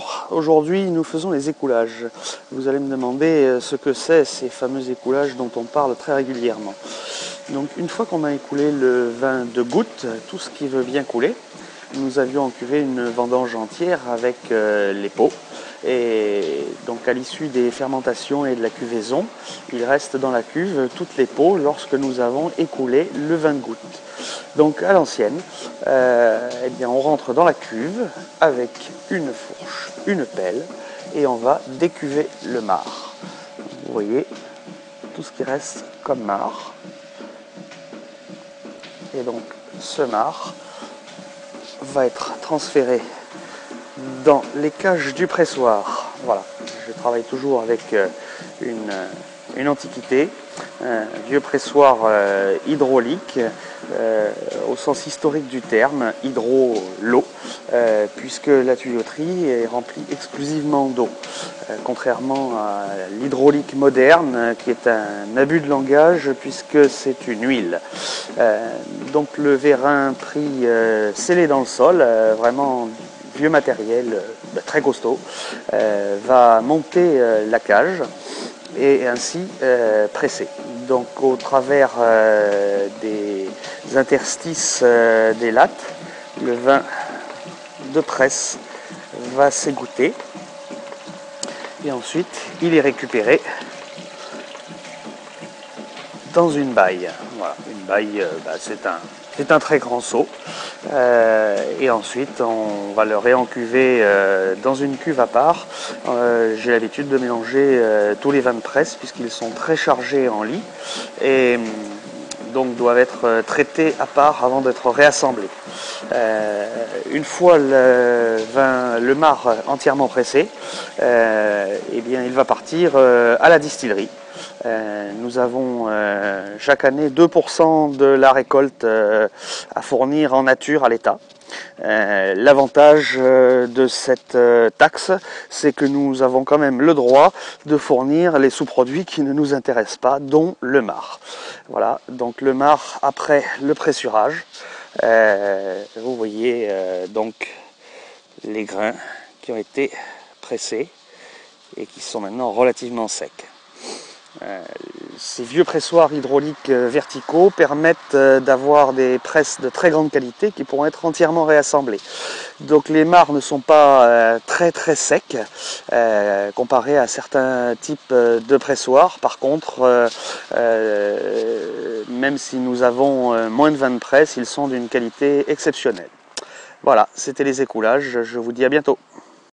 Bonjour, aujourd'hui nous faisons les écoulages. Vous allez me demander ce que c'est ces fameux écoulages dont on parle très régulièrement. Donc une fois qu'on a écoulé le vin de goutte, tout ce qui veut bien couler, nous avions en cuvée une vendange entière avec les pots. Et donc à l'issue des fermentations et de la cuvaison, il reste dans la cuve toutes les pots lorsque nous avons écoulé le vin de goutte. Donc à l'ancienne, eh bien, on rentre dans la cuve avec une fourche, une pelle et on va décuver le marc. Vous voyez tout ce qui reste comme marc. Et donc ce marc va être transféré dans les cages du pressoir. Voilà, je travaille toujours avec une antiquité, un vieux pressoir hydraulique au sens historique du terme, hydro-l'eau, puisque la tuyauterie est remplie exclusivement d'eau, contrairement à l'hydraulique moderne qui est un abus de langage puisque c'est une huile. Donc le vérin pris scellé dans le sol, vraiment vieux matériel très costaud, va monter la cage et ainsi presser. Donc au travers des interstices des lattes, le vin de presse va s'égoutter et ensuite il est récupéré dans une baille. Voilà, une baille, c'est un très grand seau. Et ensuite, on va le réencuver dans une cuve à part. J'ai l'habitude de mélanger tous les vins de presse puisqu'ils sont très chargés en lie et donc doivent être traités à part avant d'être réassemblés. Une fois le marc entièrement pressé, eh bien, il va partir à la distillerie. Nous avons chaque année 2% de la récolte à fournir en nature à l'État. L'avantage de cette taxe, c'est que nous avons quand même le droit de fournir les sous-produits qui ne nous intéressent pas, dont le marc. Voilà, donc le marc après le pressurage. Vous voyez donc les grains qui ont été pressés et qui sont maintenant relativement secs. Ces vieux pressoirs hydrauliques verticaux permettent d'avoir des presses de très grande qualité qui pourront être entièrement réassemblées. Donc les marcs ne sont pas très secs comparés à certains types de pressoirs. Par contre, même si nous avons moins de vin de presse, ils sont d'une qualité exceptionnelle. Voilà, c'était les écoulages. Je vous dis à bientôt.